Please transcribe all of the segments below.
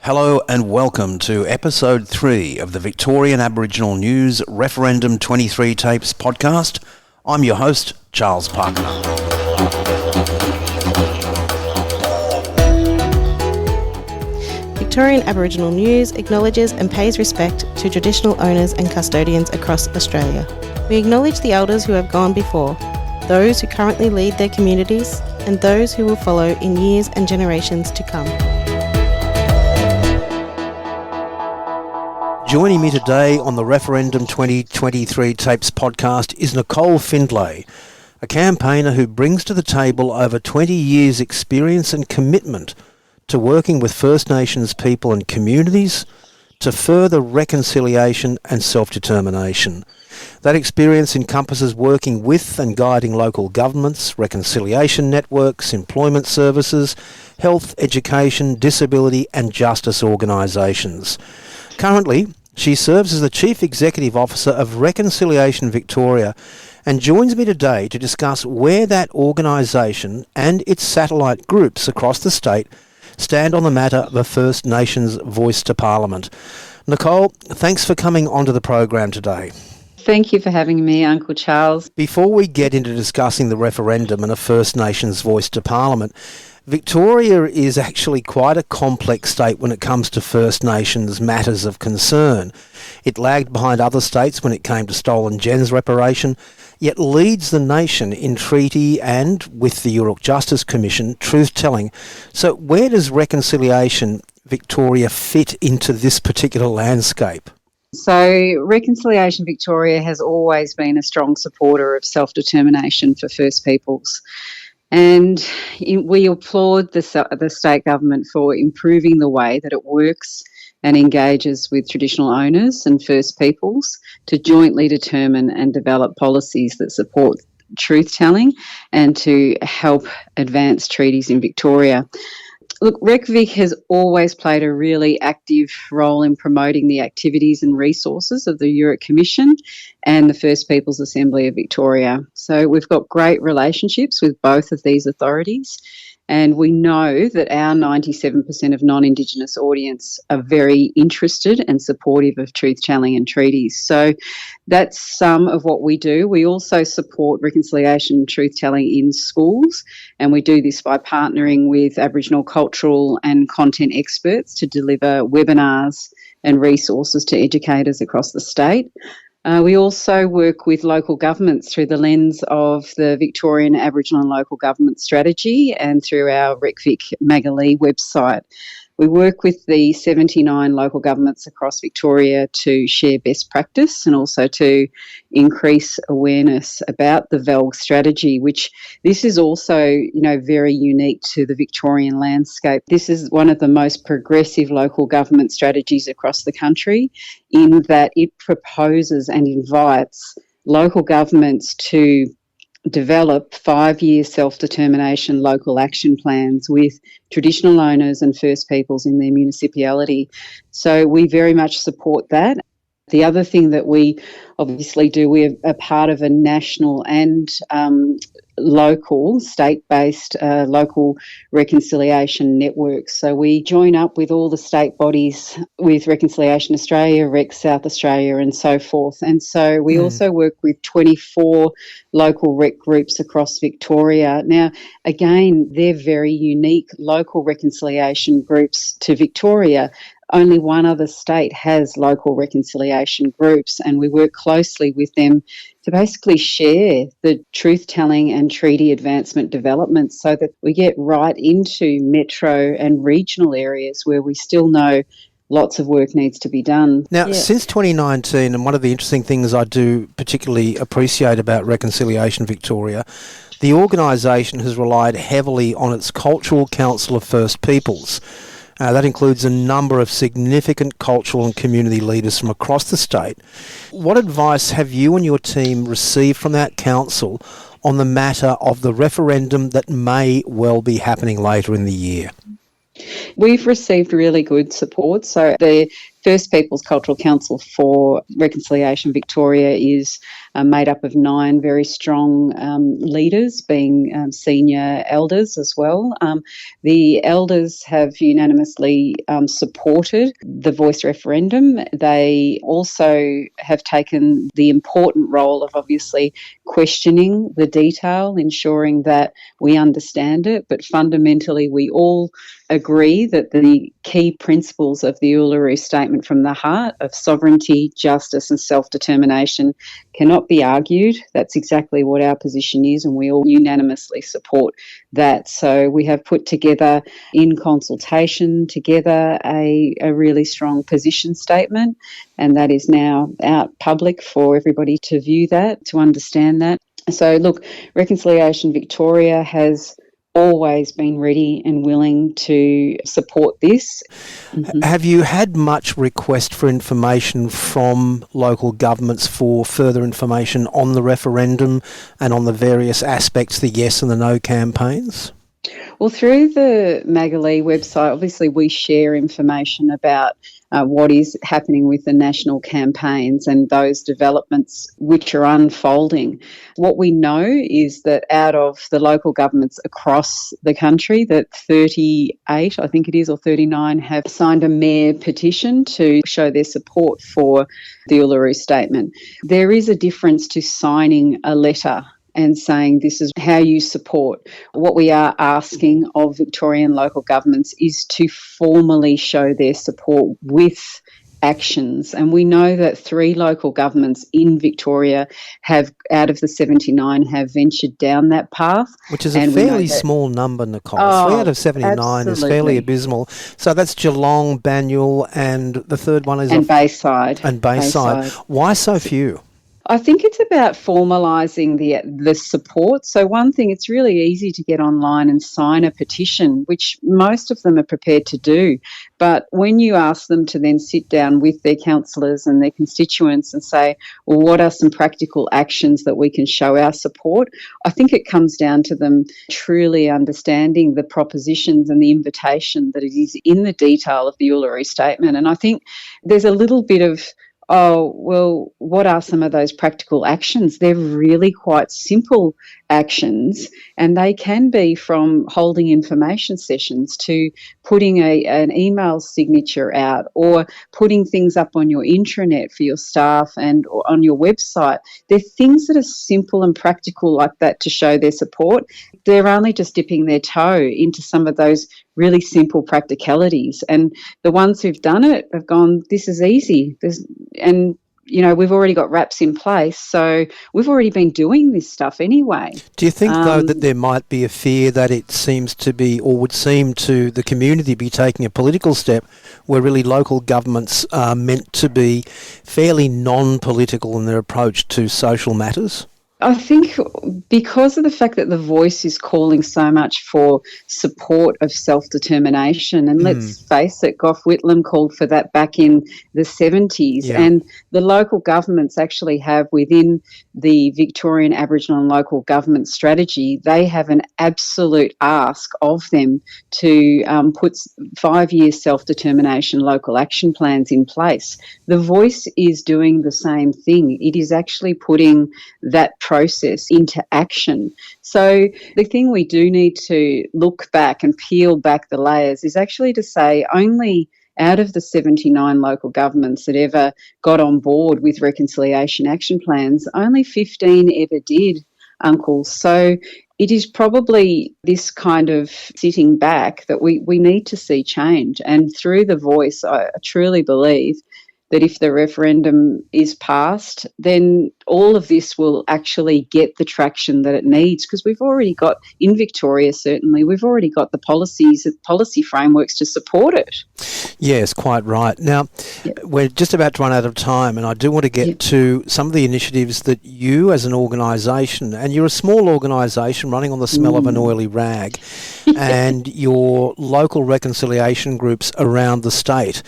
Hello and welcome to episode 3 of the Victorian Aboriginal News Referendum 23 Tapes podcast. I'm your host, Charles Parker. Victorian Aboriginal News acknowledges and pays respect to traditional owners and custodians across Australia. We acknowledge the elders who have gone before, those who currently lead their communities, and those who will follow in years and generations to come. Joining me today on the Referendum 2023 Tapes podcast is Nicole Findlay, a campaigner who brings to the table over 20 years' experience and commitment to working with First Nations people and communities to further reconciliation and self-determination. That experience encompasses working with and guiding local governments, reconciliation networks, employment services, health, education, disability and justice organisations. Currently, she serves as the Chief Executive Officer of Reconciliation Victoria and joins me today to discuss where that organisation and its satellite groups across the state stand on the matter of a First Nations voice to Parliament. Nicole, thanks for coming onto the program today. Thank you for having me, Uncle Charles. Before we get into discussing the referendum and a First Nations voice to Parliament, Victoria is actually quite a complex state when it comes to First Nations matters of concern. It lagged behind other states when it came to stolen gens reparation, yet leads the nation in treaty and, with the Yoorrook Justice Commission, truth-telling. So where does Reconciliation Victoria fit into this particular landscape? So Reconciliation Victoria has always been a strong supporter of self-determination for First Peoples. And we applaud the state government for improving the way that it works and engages with traditional owners and First Peoples to jointly determine and develop policies that support truth-telling and to help advance treaties in Victoria. Look, RecVic has always played a really active role in promoting the activities and resources of the Yoorrook Commission and the First Peoples Assembly of Victoria. So we've got great relationships with both of these authorities, and we know that our 97% of non-Indigenous audience are very interested and supportive of truth-telling and treaties. So that's some of what we do. We also support reconciliation and truth-telling in schools, and we do this by partnering with Aboriginal cultural and content experts to deliver webinars and resources to educators across the state. We also work with local governments through the lens of the Victorian Aboriginal and Local Government Strategy and through our RecVic Magalee website. We work with the 79 local governments across Victoria to share best practice and also to increase awareness about the VELG strategy, which this is also, very unique to the Victorian landscape. This is one of the most progressive local government strategies across the country in that it proposes and invites local governments to develop 5-year self-determination local action plans with traditional owners and First Peoples in their municipality. So we very much support that. The other thing that we obviously do, we're a part of a national and local, state-based local reconciliation network. So we join up with all the state bodies with Reconciliation Australia, Rec South Australia and so forth. And so we also work with 24 local rec groups across Victoria. Now, again, they're very unique local reconciliation groups to Victoria. Only one other state has local reconciliation groups, and we work closely with them to basically share the truth-telling and treaty advancement developments so that we get right into metro and regional areas where we still know lots of work needs to be done. Now, since 2019, and one of the interesting things I do particularly appreciate about Reconciliation Victoria, the organisation has relied heavily on its Cultural Council of First Peoples. That includes a number of significant cultural and community leaders from across the state. What advice have you and your team received from that council on the matter of the referendum that may well be happening later in the year? We've received really good support. So the First Peoples Cultural Council for Reconciliation Victoria is made up of 9 very strong leaders, being senior elders as well. The elders have unanimously supported the voice referendum. They also have taken the important role of obviously questioning the detail, ensuring that we understand it, but fundamentally we all agree that the key principles of the Uluru Statement from the Heart of sovereignty, justice and self-determination cannot be argued. That's exactly what our position is, and we all unanimously support that. So we have put together, in consultation together, a really strong position statement, and that is now out public for everybody to view that, to understand that. So look, Reconciliation Victoria has always been ready and willing to support this. Mm-hmm. Have you had much request for information from local governments for further information on the referendum and on the various aspects, the yes and the no campaigns? Well, through the Magalee website, obviously we share information about what is happening with the national campaigns and those developments which are unfolding. What we know is that out of the local governments across the country, that 38, I think it is, or 39, have signed a mayor petition to show their support for the Uluru Statement. There is a difference to signing a letter and saying this is how you support. What we are asking of Victorian local governments is to formally show their support with actions. And we know that 3 local governments in Victoria have, out of the 79, have ventured down that path. Which is a fairly small number, Nicole. 3 out of 79 absolutely. Is fairly abysmal. So that's Geelong, Banyule, and the third one is... And Bayside. And Bayside. Why so few? I think it's about formalising the support. So one thing, it's really easy to get online and sign a petition, which most of them are prepared to do. But when you ask them to then sit down with their councillors and their constituents and say, well, what are some practical actions that we can show our support? I think it comes down to them truly understanding the propositions and the invitation that it is in the detail of the Uluru Statement. And I think there's a little bit of, oh, well, what are some of those practical actions? They're really quite simple actions, and they can be from holding information sessions to putting an email signature out, or putting things up on your intranet for your staff and or on your website. They're things that are simple and practical like that to show their support. They're only just dipping their toe into some of those really simple practicalities. And the ones who've done it have gone, this is easy. We've already got wraps in place, so we've already been doing this stuff anyway. Do you think, though, that there might be a fear that it seems to be, or would seem to the community be taking a political step where really local governments are meant to be fairly non-political in their approach to social matters? I think because of the fact that the voice is calling so much for support of self-determination, and let's face it, Gough Whitlam called for that back in the 70s, and the local governments actually have within the Victorian Aboriginal and Local Government Strategy, they have an absolute ask of them to put 5-year self-determination local action plans in place. The voice is doing the same thing. It is actually putting that process into action. So the thing we do need to look back and peel back the layers is actually to say only out of the 79 local governments that ever got on board with reconciliation action plans, only 15 ever did, Uncle. So it is probably this kind of sitting back that we need to see change. And through the voice, I truly believe that if the referendum is passed, then all of this will actually get the traction that it needs, because we've already got, in Victoria certainly, we've already got the policy frameworks to support it. Yes, quite right. Now, we're just about to run out of time, and I do want to get to some of the initiatives that you as an organisation, and you're a small organisation running on the smell of an oily rag, and your local reconciliation groups around the state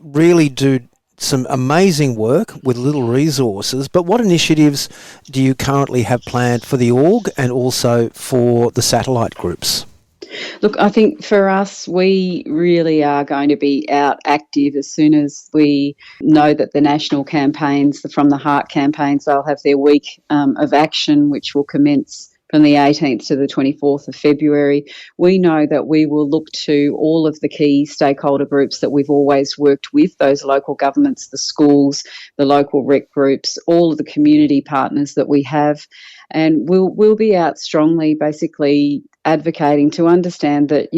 really do some amazing work with little resources. But what initiatives do you currently have planned for the org and also for the satellite groups? Look, I think for us, we really are going to be out active as soon as we know that the national campaigns, the From the Heart campaigns, they'll have their week of action, which will commence from the 18th to the 24th of February. We know that we will look to all of the key stakeholder groups that we've always worked with, those local governments, the schools, the local rec groups, all of the community partners that we have. And we'll be out strongly, basically advocating to understand that,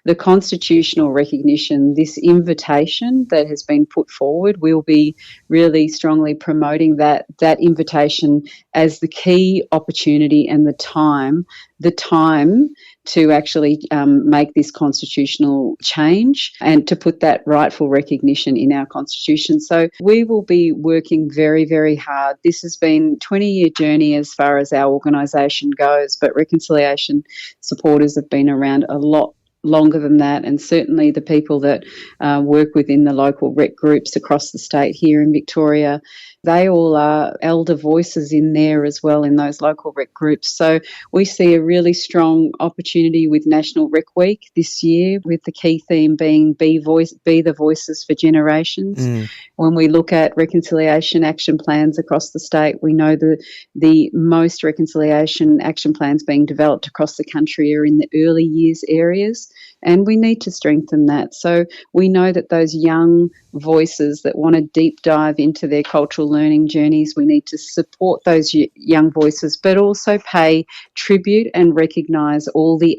the constitutional recognition, this invitation that has been put forward, we'll be really strongly promoting that invitation as the key opportunity and the time to actually make this constitutional change and to put that rightful recognition in our constitution. So we will be working very, very hard. This has been a 20-year journey as far as our organisation goes, but reconciliation supporters have been around a lot longer than that, and certainly the people that work within the local rec groups across the state here in Victoria, they all are elder voices in there as well in those local rec groups. So we see a really strong opportunity with National Rec Week this year, with the key theme being Be the Voices for Generations. When we look at reconciliation action plans across the state, we know that the most reconciliation action plans being developed across the country are in the early years areas, and we need to strengthen that. So we know that those young voices that want to deep dive into their cultural learning journeys, we need to support those young voices, but also pay tribute and recognise all the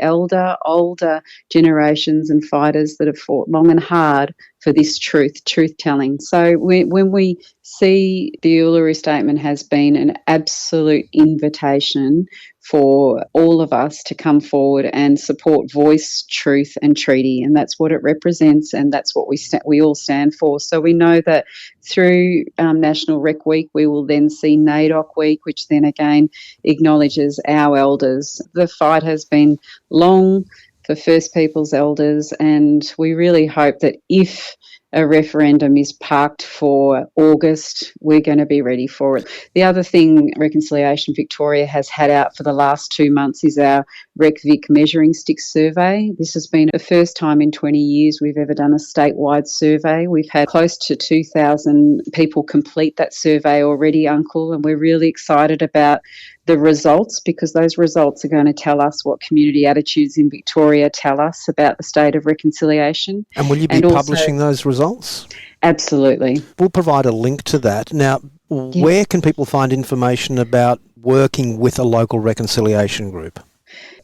older generations and fighters that have fought long and hard for this truth-telling. So when we see the Uluru Statement has been an absolute invitation for all of us to come forward and support voice, truth and treaty, and that's what it represents, and that's what we all stand for. So we know that through National Rec Week, we will then see NAIDOC Week, which then again acknowledges our elders. The fight has been long for First Peoples elders, and we really hope that if a referendum is parked for August, we're going to be ready for it. The other thing Reconciliation Victoria has had out for the last 2 months is our RecVic measuring stick survey. This has been the first time in 20 years we've ever done a statewide survey. We've had close to 2,000 people complete that survey already, Uncle, and we're really excited about the results, because those results are going to tell us what community attitudes in Victoria tell us about the state of reconciliation. And will you be publishing those results? Absolutely. We'll provide a link to that. Now, where can people find information about working with a local reconciliation group?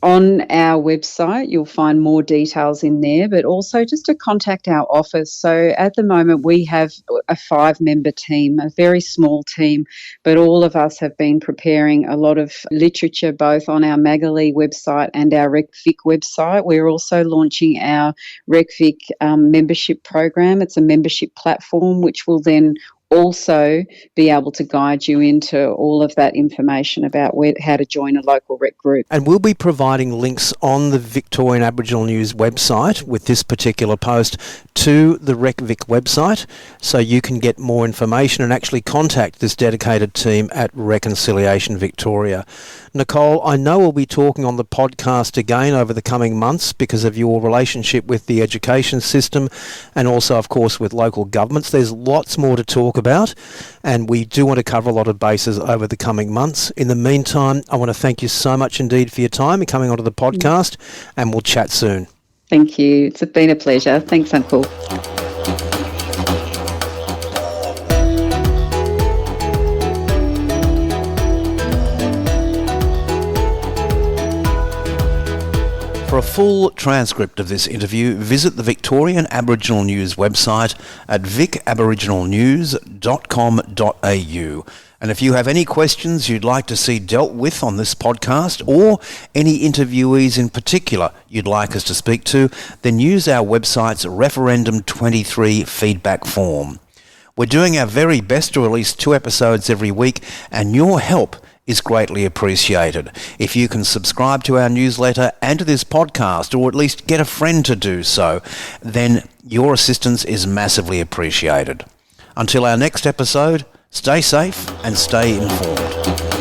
On our website, you'll find more details in there, but also just to contact our office. So at the moment, we have a 5-member team, a very small team, but all of us have been preparing a lot of literature both on our Magali website and our RecVic website. We're also launching our RecVic membership program. It's a membership platform which will then also be able to guide you into all of that information about how to join a local rec group. And we'll be providing links on the Victorian Aboriginal News website with this particular post to the RecVic website, so you can get more information and actually contact this dedicated team at Reconciliation Victoria. Nicole, I know we'll be talking on the podcast again over the coming months because of your relationship with the education system and also, of course, with local governments. There's lots more to talk about, and we do want to cover a lot of bases over the coming months. In the meantime, I want to thank you so much indeed for your time and coming onto the podcast, and we'll chat soon. Thank you. It's been a pleasure. Thanks, Uncle. For a full transcript of this interview, visit the Victorian Aboriginal News website at vicaboriginalnews.com.au. And if you have any questions you'd like to see dealt with on this podcast, or any interviewees in particular you'd like us to speak to, then use our website's Referendum 23 feedback form. We're doing our very best to release 2 episodes every week, and your help is greatly appreciated. If you can subscribe to our newsletter and to this podcast, or at least get a friend to do so, then your assistance is massively appreciated. Until our next episode, stay safe and stay informed.